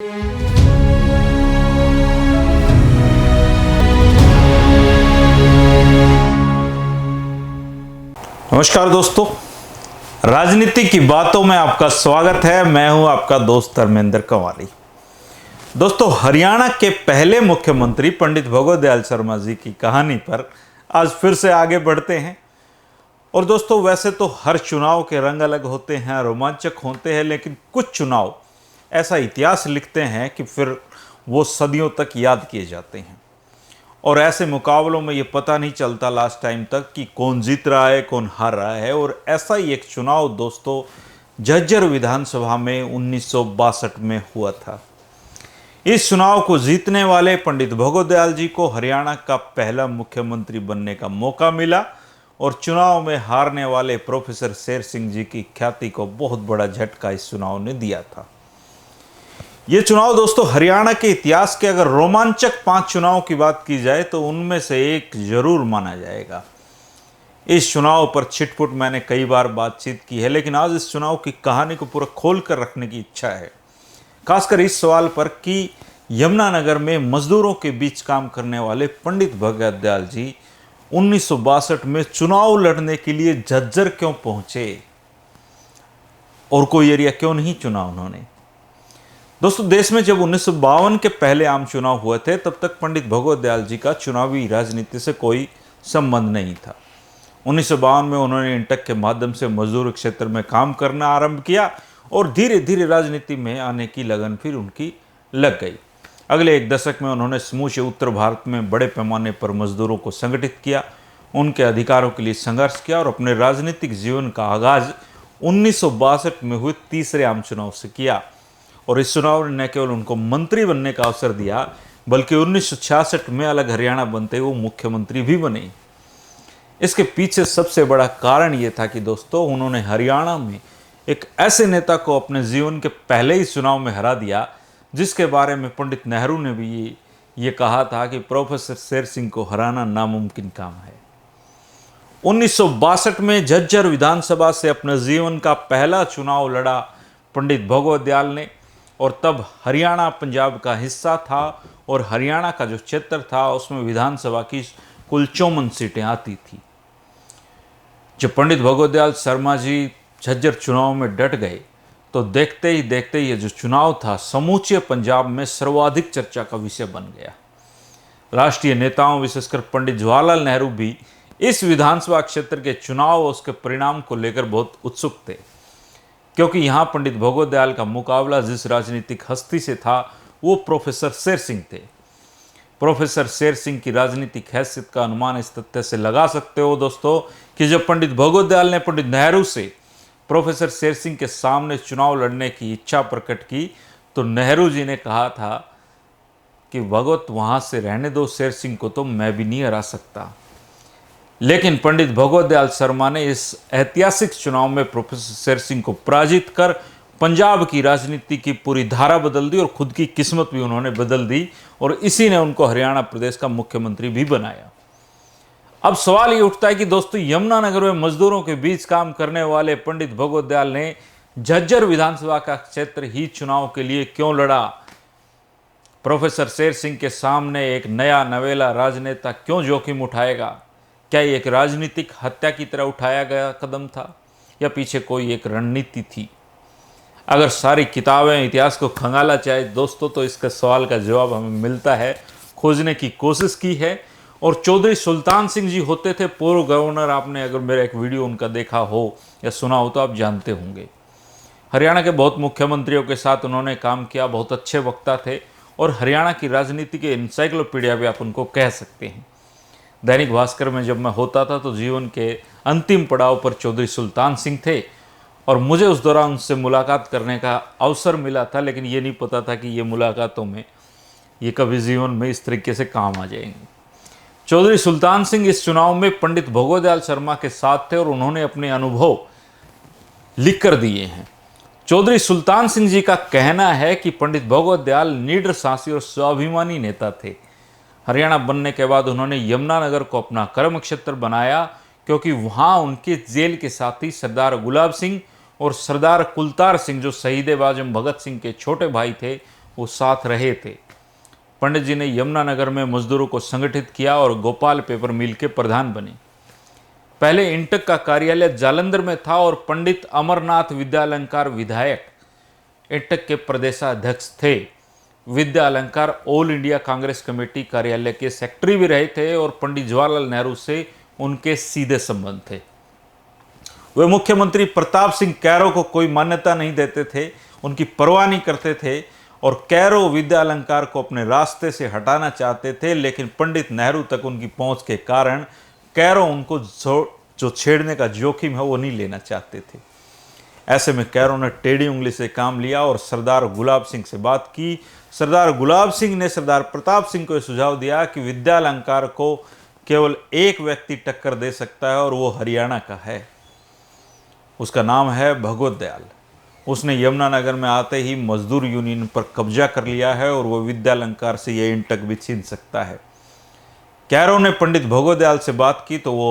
नमस्कार दोस्तों, राजनीति की बातों में आपका स्वागत है। मैं हूं आपका दोस्त धर्मेंद्र कंवाली। दोस्तों, हरियाणा के पहले मुख्यमंत्री पंडित भगवत दयाल शर्मा जी की कहानी पर आज फिर से आगे बढ़ते हैं। और दोस्तों, वैसे तो हर चुनाव के रंग अलग होते हैं, रोमांचक होते हैं, लेकिन कुछ चुनाव ऐसा इतिहास लिखते हैं कि फिर वो सदियों तक याद किए जाते हैं। और ऐसे मुकाबलों में ये पता नहीं चलता लास्ट टाइम तक कि कौन जीत रहा है, कौन हार रहा है। और ऐसा ही एक चुनाव दोस्तों झज्जर विधानसभा में 1962 में हुआ था। इस चुनाव को जीतने वाले पंडित भगवत दयाल जी को हरियाणा का पहला मुख्यमंत्री बनने का मौका मिला और चुनाव में हारने वाले प्रोफेसर शेर सिंह जी की ख्याति को बहुत बड़ा झटका इस चुनाव ने दिया था। ये चुनाव दोस्तों हरियाणा के इतिहास के अगर रोमांचक 5 चुनाव की बात की जाए तो उनमें से एक जरूर माना जाएगा। इस चुनाव पर छिटपुट मैंने कई बार बातचीत की है, लेकिन आज इस चुनाव की कहानी को पूरा खोल कर रखने की इच्छा है, खासकर इस सवाल पर कि यमुनानगर में मजदूरों के बीच काम करने वाले पंडित भगवत दयाल जी 1962 में चुनाव लड़ने के लिए झज्जर क्यों पहुंचे और कोई एरिया क्यों नहीं चुना उन्होंने। दोस्तों, देश में जब 1952 के पहले आम चुनाव हुए थे तब तक पंडित भगवत दयाल जी का चुनावी राजनीति से कोई संबंध नहीं था। 1952 में उन्होंने इंटक के माध्यम से मजदूर क्षेत्र में काम करना आरंभ किया और धीरे धीरे राजनीति में आने की लगन फिर उनकी लग गई। अगले एक दशक में उन्होंने समूचे उत्तर भारत में बड़े पैमाने पर मजदूरों को संगठित किया, उनके अधिकारों के लिए संघर्ष किया और अपने राजनीतिक जीवन का आगाज 1962 में हुए तीसरे आम चुनाव से किया। और इस चुनाव ने न केवल उनको मंत्री बनने का अवसर दिया, बल्कि 1966 में अलग हरियाणा बनते वो मुख्यमंत्री भी बने। इसके पीछे सबसे बड़ा कारण ये था कि दोस्तों उन्होंने हरियाणा में एक ऐसे नेता को अपने जीवन के पहले ही चुनाव में हरा दिया जिसके बारे में पंडित नेहरू ने भी ये कहा था कि प्रोफेसर शेर सिंह को हराना नामुमकिन काम है। 1962 में झज्जर विधानसभा से अपने जीवन का पहला चुनाव लड़ा पंडित भगवत दयाल ने। और तब हरियाणा पंजाब का हिस्सा था और हरियाणा का जो क्षेत्र था उसमें विधानसभा की कुल 54 सीटें आती थी। जब पंडित भगवत दयाल शर्मा जी झज्जर चुनाव में डट गए तो देखते ही ये जो चुनाव था समूचे पंजाब में सर्वाधिक चर्चा का विषय बन गया। राष्ट्रीय नेताओं विशेषकर पंडित जवाहरलाल नेहरू भी इस विधानसभा क्षेत्र के चुनाव और उसके परिणाम को लेकर बहुत उत्सुक थे, क्योंकि यहाँ पंडित भगवत दयाल का मुकाबला जिस राजनीतिक हस्ती से था वो प्रोफेसर शेर सिंह थे। प्रोफेसर शेर सिंह की राजनीतिक हैसियत का अनुमान इस तथ्य से लगा सकते हो दोस्तों कि जब पंडित भगवत दयाल ने पंडित नेहरू से प्रोफेसर शेर सिंह के सामने चुनाव लड़ने की इच्छा प्रकट की तो नेहरू जी ने कहा था कि भगवत वहाँ से रहने दो, शेर सिंह को तो मैं भी नहीं हरा सकता। लेकिन पंडित भगवत दयाल शर्मा ने इस ऐतिहासिक चुनाव में प्रोफेसर शेर सिंह को पराजित कर पंजाब की राजनीति की पूरी धारा बदल दी और खुद की किस्मत भी उन्होंने बदल दी और इसी ने उनको हरियाणा प्रदेश का मुख्यमंत्री भी बनाया। अब सवाल ये उठता है कि दोस्तों यमुनानगर में मजदूरों के बीच काम करने वाले पंडित भगवत दयाल ने झज्जर विधानसभा का क्षेत्र ही चुनाव के लिए क्यों लड़ा। प्रोफेसर शेर सिंह के सामने एक नया नवेला राजनेता क्यों जोखिम उठाएगा। क्या ये एक राजनीतिक हत्या की तरह उठाया गया कदम था या पीछे कोई एक रणनीति थी। अगर सारी किताबें इतिहास को खंगाला चाहे दोस्तों तो इसका सवाल का जवाब हमें मिलता है, खोजने की कोशिश की है। और चौधरी सुल्तान सिंह जी होते थे पूर्व गवर्नर। आपने अगर मेरा एक वीडियो उनका देखा हो या सुना हो तो आप जानते होंगे। हरियाणा के बहुत मुख्यमंत्रियों के साथ उन्होंने काम किया, बहुत अच्छे वक्ता थे और हरियाणा की राजनीति के इंसाइक्लोपीडिया भी आप उनको कह सकते हैं। दैनिक भास्कर में जब मैं होता था तो जीवन के अंतिम पड़ाव पर चौधरी सुल्तान सिंह थे और मुझे उस दौरान उनसे मुलाकात करने का अवसर मिला था, लेकिन ये नहीं पता था कि ये मुलाकातों में ये कभी जीवन में इस तरीके से काम आ जाएंगे। चौधरी सुल्तान सिंह इस चुनाव में पंडित भगवत दयाल शर्मा के साथ थे और उन्होंने अपने अनुभव लिख कर दिए हैं। चौधरी सुल्तान सिंह जी का कहना है कि पंडित भगवत दयाल निडर साहसी और स्वाभिमानी नेता थे। हरियाणा बनने के बाद उन्होंने यमुनानगर को अपना कर्म क्षेत्र बनाया क्योंकि वहाँ उनके जेल के साथी सरदार गुलाब सिंह और सरदार कुलतार सिंह जो शहीद-ए-आजम भगत सिंह के छोटे भाई थे वो साथ रहे थे। पंडित जी ने यमुनानगर में मजदूरों को संगठित किया और गोपाल पेपर मिल के प्रधान बने। पहले इंटक का कार्यालय जालंधर में था और पंडित अमरनाथ विद्यालंकार विधायक इंटक के प्रदेशाध्यक्ष थे। विद्यालंकार ऑल इंडिया कांग्रेस कमेटी कार्यालय के सेक्रेटरी भी रहे थे और पंडित जवाहरलाल नेहरू से उनके सीधे संबंध थे। वे मुख्यमंत्री प्रताप सिंह कैरो को कोई मान्यता नहीं देते थे, उनकी परवाह नहीं करते थे और कैरो विद्यालंकार को अपने रास्ते से हटाना चाहते थे, लेकिन पंडित नेहरू तक उनकी पहुंच के कारण कैरो उनको जो छेड़ने का जोखिम है वो नहीं लेना चाहते थे। ऐसे में कैरो ने टेढ़ी उंगली से काम लिया और सरदार गुलाब सिंह से बात की। सरदार गुलाब सिंह ने सरदार प्रताप सिंह को यह सुझाव दिया कि विद्यालंकार को केवल एक व्यक्ति टक्कर दे सकता है और वो हरियाणा का है, उसका नाम है भगवत दयाल। उसने यमुनानगर में आते ही मजदूर यूनियन पर कब्जा कर लिया है और वो विद्यालंकार से ये इंटक भी छीन सकता है। कैरो ने पंडित भगवत दयाल से बात की तो वो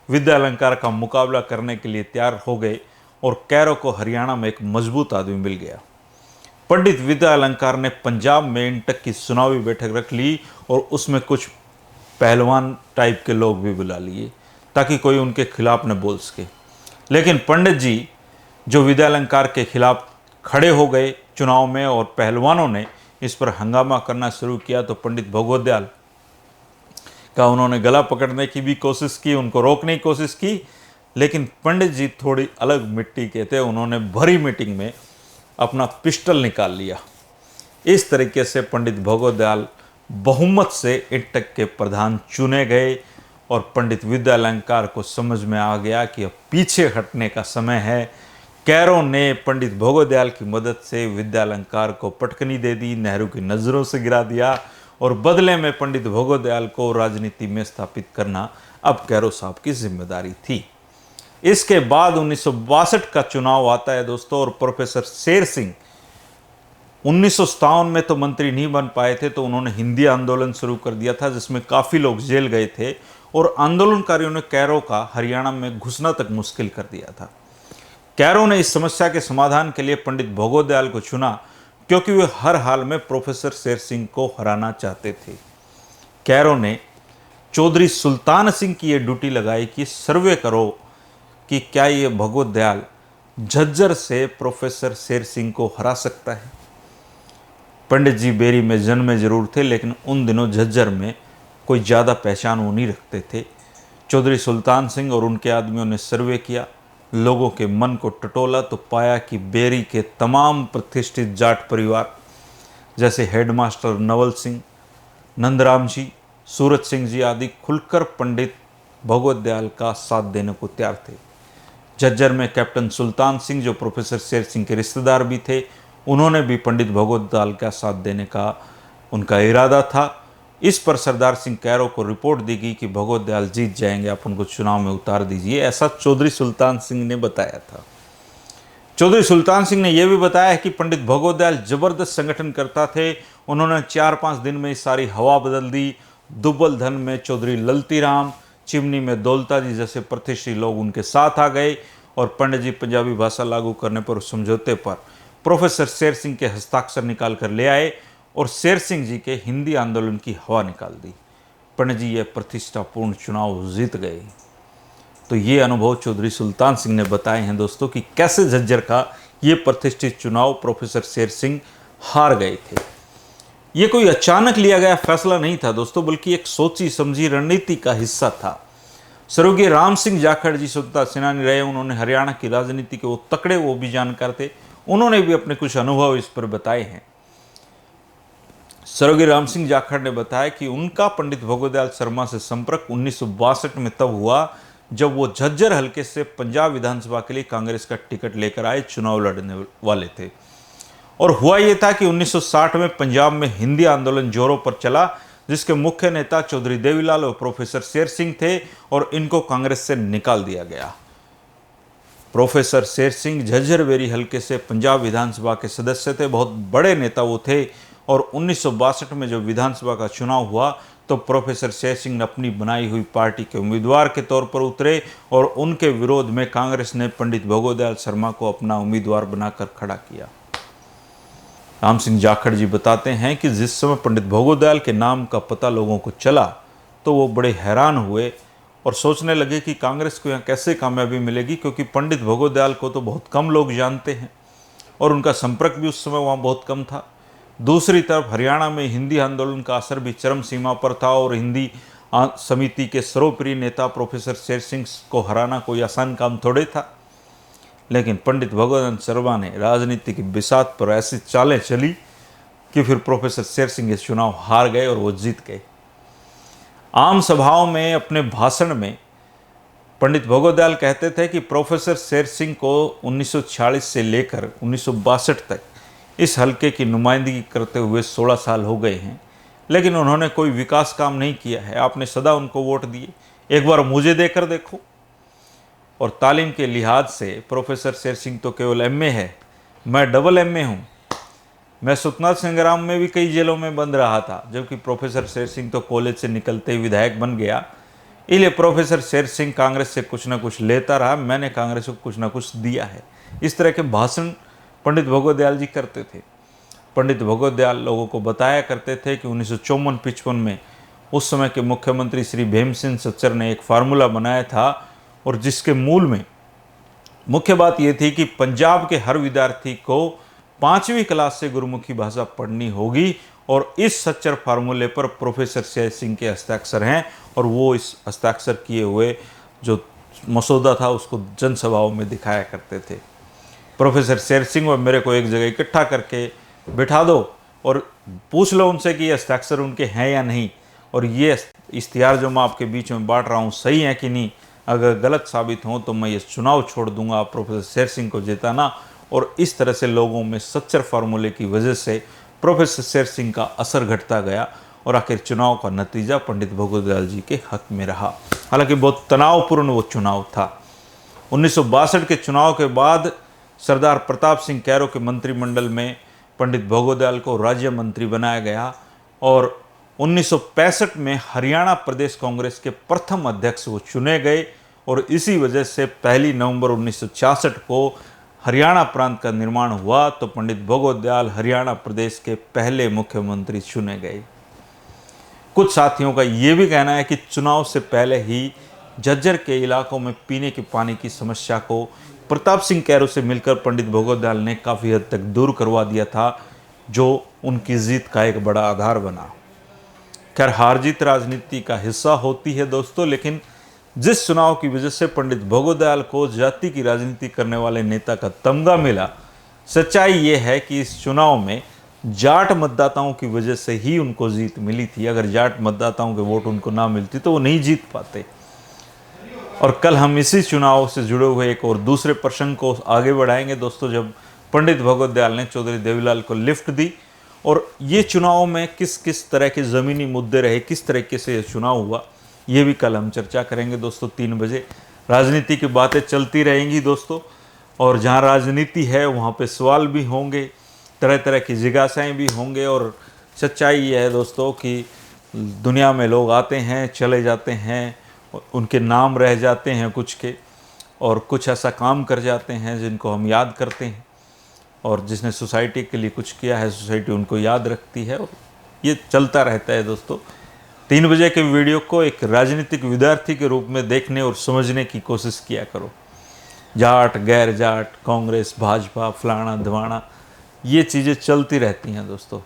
विद्यालंकार का मुकाबला करने के लिए तैयार हो गए और कैरो को हरियाणा में एक मजबूत आदमी मिल गया। पंडित विद्यालंकार ने पंजाब में इंटक की चुनावी बैठक रख ली और उसमें कुछ पहलवान टाइप के लोग भी बुला लिए ताकि कोई उनके खिलाफ न बोल सके। लेकिन पंडित जी जो विद्यालंकार के खिलाफ खड़े हो गए चुनाव में और पहलवानों ने इस पर हंगामा करना शुरू किया तो पंडित भगवत दयाल का उन्होंने गला पकड़ने की भी कोशिश की, उनको रोकने की कोशिश की, लेकिन पंडित जी थोड़ी अलग मिट्टी के थे। उन्होंने भरी मीटिंग में अपना पिस्टल निकाल लिया। इस तरीके से पंडित भगवत दयाल बहुमत से इंटक के प्रधान चुने गए और पंडित विद्यालंकार को समझ में आ गया कि अब पीछे हटने का समय है। कैरो ने पंडित भगवत दयाल की मदद से विद्यालंकार को पटकनी दे दी, नेहरू की नज़रों से गिरा दिया और बदले में पंडित भगवत दयाल को राजनीति में स्थापित करना अब कैरो साहब की जिम्मेदारी थी। इसके बाद 1962 का चुनाव आता है दोस्तों और प्रोफेसर शेर सिंह 1957 में तो मंत्री नहीं बन पाए थे तो उन्होंने हिंदी आंदोलन शुरू कर दिया था जिसमें काफ़ी लोग जेल गए थे और आंदोलनकारियों ने कैरो का हरियाणा में घुसना तक मुश्किल कर दिया था। कैरो ने इस समस्या के समाधान के लिए पंडित भगवत दयाल को चुना क्योंकि वे हर हाल में प्रोफेसर शेर सिंह को हराना चाहते थे। कैरो ने चौधरी सुल्तान सिंह की ये ड्यूटी लगाई कि सर्वे करो कि क्या ये भगवत दयाल झज्जर से प्रोफेसर शेर सिंह को हरा सकता है। पंडित जी बेरी में जन्मे जरूर थे लेकिन उन दिनों झज्जर में कोई ज़्यादा पहचान वो नहीं रखते थे। चौधरी सुल्तान सिंह और उनके आदमियों ने सर्वे किया, लोगों के मन को टटोला तो पाया कि बेरी के तमाम प्रतिष्ठित जाट परिवार जैसे हेडमास्टर नवल सिंह, नंदराम जी, सूरज सिंह जी आदि खुलकर पंडित भगवत दयाल का साथ देने को तैयार थे। झज्जर में कैप्टन सुल्तान सिंह जो प्रोफेसर शेर सिंह के रिश्तेदार भी थे, उन्होंने भी पंडित भगवत दयाल का साथ देने का उनका इरादा था। इस पर सरदार सिंह कैरो को रिपोर्ट दी गई कि भगवत दयाल जीत जाएंगे, आप उनको चुनाव में उतार दीजिए, ऐसा चौधरी सुल्तान सिंह ने बताया था। चौधरी सुल्तान सिंह ने यह भी बताया कि पंडित भगवत दयाल जबरदस्त संगठन करता थे। उन्होंने 4-5 दिन में सारी हवा बदल दी। दुब्बल धन में चौधरी ललती राम, चिमनी में दौलता जी जैसे प्रतिष्ठित लोग उनके साथ आ गए और पंडित जी पंजाबी भाषा लागू करने पर समझौते पर प्रोफेसर शेर सिंह के हस्ताक्षर निकाल कर ले आए और शेर सिंह जी के हिंदी आंदोलन की हवा निकाल दी। पंडित जी ये प्रतिष्ठापूर्ण चुनाव जीत गए। तो ये अनुभव चौधरी सुल्तान सिंह ने बताए हैं दोस्तों कि कैसे झज्जर का ये प्रतिष्ठित चुनाव प्रोफेसर शेर सिंह हार गए थे। ये कोई अचानक लिया गया फैसला नहीं था दोस्तों, बल्कि एक सोची समझी रणनीति का हिस्सा था। स्वर्गीय राम सिंह जाखड़ जी स्वतंत्रता सेनानी रहे, उन्होंने हरियाणा की राजनीति के वो तकड़े वो भी जानकार थे, उन्होंने भी अपने कुछ अनुभव इस पर बताए हैं। स्वर्गीय राम सिंह जाखड़ ने बताया कि उनका पंडित भगवत दयाल शर्मा से संपर्क 1962 में तब हुआ जब वो झज्जर हलके से पंजाब विधानसभा के लिए कांग्रेस का टिकट लेकर आए, चुनाव लड़ने वाले थे। और हुआ ये था कि 1960 में पंजाब में हिंदी आंदोलन जोरों पर चला जिसके मुख्य नेता चौधरी देवीलाल और प्रोफेसर शेर सिंह थे और इनको कांग्रेस से निकाल दिया गया। प्रोफेसर शेर सिंह झज्जर बेरी हलके से पंजाब विधानसभा के सदस्य थे, बहुत बड़े नेता वो थे और 1962 में जब विधानसभा का चुनाव हुआ तो प्रोफेसर शेर सिंह ने अपनी बनाई हुई पार्टी के उम्मीदवार के तौर पर उतरे और उनके विरोध में कांग्रेस ने पंडित भगवत दयाल शर्मा को अपना उम्मीदवार बनाकर खड़ा किया। राम सिंह जाखड़ जी बताते हैं कि जिस समय पंडित भोगोदयाल के नाम का पता लोगों को चला तो वो बड़े हैरान हुए और सोचने लगे कि कांग्रेस को यहाँ कैसे कामयाबी मिलेगी, क्योंकि पंडित भोगोदयाल को तो बहुत कम लोग जानते हैं और उनका संपर्क भी उस समय वहाँ बहुत कम था। दूसरी तरफ हरियाणा में हिंदी आंदोलन का असर भी चरम सीमा पर था और हिंदी समिति के सर्वप्रिय नेता प्रोफेसर शेर सिंह को हराना कोई आसान काम थोड़े था। लेकिन पंडित भगवदयाल शर्मा ने राजनीति की बिसात पर ऐसी चालें चली कि फिर प्रोफेसर शेर सिंह इस चुनाव हार गए और वो जीत गए। आम सभाओं में अपने भाषण में पंडित भोगोदयाल कहते थे कि प्रोफेसर शेर सिंह को 1946 से लेकर 1962 तक इस हलके की नुमाइंदगी करते हुए 16 साल हो गए हैं, लेकिन उन्होंने कोई विकास काम नहीं किया है। आपने सदा उनको वोट दिए, एक बार मुझे देकर देखो। और तालीम के लिहाज से प्रोफेसर शेर सिंह तो केवल एमए है, मैं डबल एमए हूँ। मैं स्वतंत्रता संग्राम में भी कई जेलों में बंद रहा था, जबकि प्रोफेसर शेर सिंह तो कॉलेज से निकलते ही विधायक बन गया। इसलिए प्रोफेसर शेर सिंह कांग्रेस से कुछ ना कुछ लेता रहा, मैंने कांग्रेस को कुछ ना कुछ दिया है। इस तरह के भाषण पंडित भोगोदयाल जी करते थे। पंडित भोगोदयाल लोगों को बताया करते थे कि 1954-55 में उस समय के मुख्यमंत्री श्री भीमसेन सच्चर ने एक फार्मूला बनाया था और जिसके मूल में मुख्य बात यह थी कि पंजाब के हर विद्यार्थी को 5वीं क्लास से गुरुमुखी भाषा पढ़नी होगी और इस सच्चर फार्मूले पर प्रोफेसर शेर सिंह के हस्ताक्षर हैं और वो इस हस्ताक्षर किए हुए जो मसौदा था उसको जनसभाओं में दिखाया करते थे। प्रोफेसर शेर सिंह और मेरे को एक जगह इकट्ठा करके बिठा दो और पूछ लो उनसे कि ये हस्ताक्षर उनके हैं या नहीं, और ये इश्तिहार जो मैं आपके बीच में बांट रहा हूँ सही है कि नहीं। अगर गलत साबित हो तो मैं ये चुनाव छोड़ दूंगा, आप प्रोफेसर शेर सिंह को जिताना। और इस तरह से लोगों में सच्चर फार्मूले की वजह से प्रोफेसर शेर सिंह का असर घटता गया और आखिर चुनाव का नतीजा पंडित भोगोदयाल जी के हक में रहा। हालांकि बहुत तनावपूर्ण वो चुनाव था। 1962 के चुनाव के बाद सरदार प्रताप सिंह कैरो के मंत्रिमंडल में पंडित भोगोदयाल को राज्य मंत्री बनाया गया और 1965 में हरियाणा प्रदेश कांग्रेस के प्रथम अध्यक्ष वो चुने गए और इसी वजह से 1 नवंबर 1966 को हरियाणा प्रांत का निर्माण हुआ तो पंडित भोगोदयाल हरियाणा प्रदेश के पहले मुख्यमंत्री चुने गए। कुछ साथियों का ये भी कहना है कि चुनाव से पहले ही झज्जर के इलाकों में पीने के पानी की समस्या को प्रताप सिंह कैरो से मिलकर पंडित भोगोदयाल ने काफ़ी हद तक दूर करवा दिया था, जो उनकी जीत का एक बड़ा आधार बना। खैर, हार जीत राजनीति का हिस्सा होती है दोस्तों, लेकिन जिस चुनाव की वजह से पंडित भोगोदयाल को जाति की राजनीति करने वाले नेता का तमगा मिला, सच्चाई ये है कि इस चुनाव में जाट मतदाताओं की वजह से ही उनको जीत मिली थी। अगर जाट मतदाताओं के वोट उनको ना मिलती तो वो नहीं जीत पाते। और कल हम इसी चुनाव से जुड़े हुए एक और दूसरे प्रसंग को आगे बढ़ाएंगे दोस्तों, जब पंडित भोगोदयाल ने चौधरी देवीलाल को लिफ्ट दी और ये चुनाव में किस किस तरह के ज़मीनी मुद्दे रहे, किस तरीके से ये चुनाव हुआ, ये भी कल हम चर्चा करेंगे दोस्तों 3 बजे। राजनीति की बातें चलती रहेंगी दोस्तों, और जहाँ राजनीति है वहाँ पे सवाल भी होंगे, तरह तरह की जिज्ञासाएं भी होंगे। और सच्चाई ये है दोस्तों कि दुनिया में लोग आते हैं चले जाते हैं, उनके नाम रह जाते हैं कुछ के, और कुछ ऐसा काम कर जाते हैं जिनको हम याद करते हैं, और जिसने सोसाइटी के लिए कुछ किया है सोसाइटी उनको याद रखती है, और ये चलता रहता है दोस्तों। 3 बजे के वीडियो को एक राजनीतिक विद्यार्थी के रूप में देखने और समझने की कोशिश किया करो। जाट गैर जाट, कांग्रेस भाजपा, फलाना धवाना, ये चीज़ें चलती रहती हैं दोस्तों।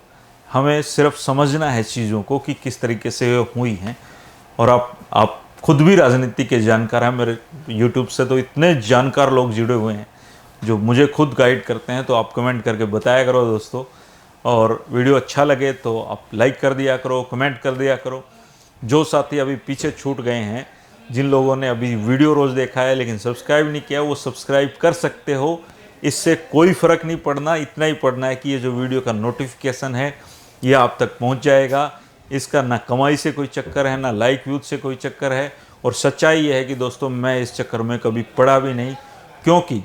हमें सिर्फ समझना है चीज़ों को कि किस तरीके से हुई हैं। और आप खुद भी राजनीति के जानकार हैं, मेरे यूट्यूब से तो इतने जानकार लोग जुड़े हुए हैं जो मुझे खुद गाइड करते हैं, तो आप कमेंट करके बताया करो दोस्तों। और वीडियो अच्छा लगे तो आप लाइक कर दिया करो, कमेंट कर दिया करो। जो साथी अभी पीछे छूट गए हैं, जिन लोगों ने अभी वीडियो रोज़ देखा है लेकिन सब्सक्राइब नहीं किया, वो सब्सक्राइब कर सकते हो। इससे कोई फ़र्क नहीं पड़ना, इतना ही पड़ना है कि ये जो वीडियो का नोटिफिकेशन है ये आप तक पहुंच जाएगा। इसका ना कमाई से कोई चक्कर है, ना लाइक व्यूज से कोई चक्कर है। और सच्चाई ये है कि दोस्तों मैं इस चक्कर में कभी पड़ा भी नहीं, क्योंकि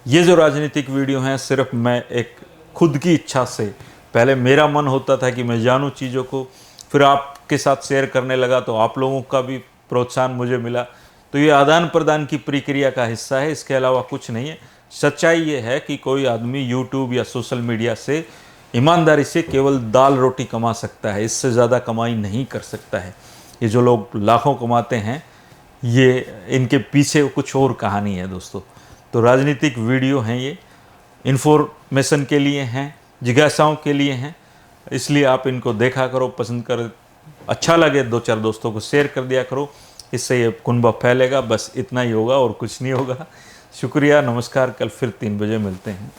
ये जो राजनीतिक वीडियो हैं सिर्फ मैं एक खुद की इच्छा से, पहले मेरा मन होता था कि मैं जानूँ चीज़ों को, फिर आपके साथ शेयर करने लगा तो आप लोगों का भी प्रोत्साहन मुझे मिला। तो ये आदान प्रदान की प्रक्रिया का हिस्सा है, इसके अलावा कुछ नहीं है। सच्चाई ये है कि कोई आदमी यूट्यूब या सोशल मीडिया से ईमानदारी से केवल दाल रोटी कमा सकता है, इससे ज़्यादा कमाई नहीं कर सकता है। ये जो लोग लाखों कमाते हैं, ये इनके पीछे कुछ और कहानी है दोस्तों। तो राजनीतिक वीडियो हैं ये, इन्फॉर्मेशन के लिए हैं, जिज्ञासाओं के लिए हैं, इसलिए आप इनको देखा करो, पसंद कर, अच्छा लगे 2-4 दोस्तों को शेयर कर दिया करो, इससे ये कुनबा फैलेगा। बस इतना ही होगा और कुछ नहीं होगा। शुक्रिया, नमस्कार। कल फिर 3 बजे मिलते हैं।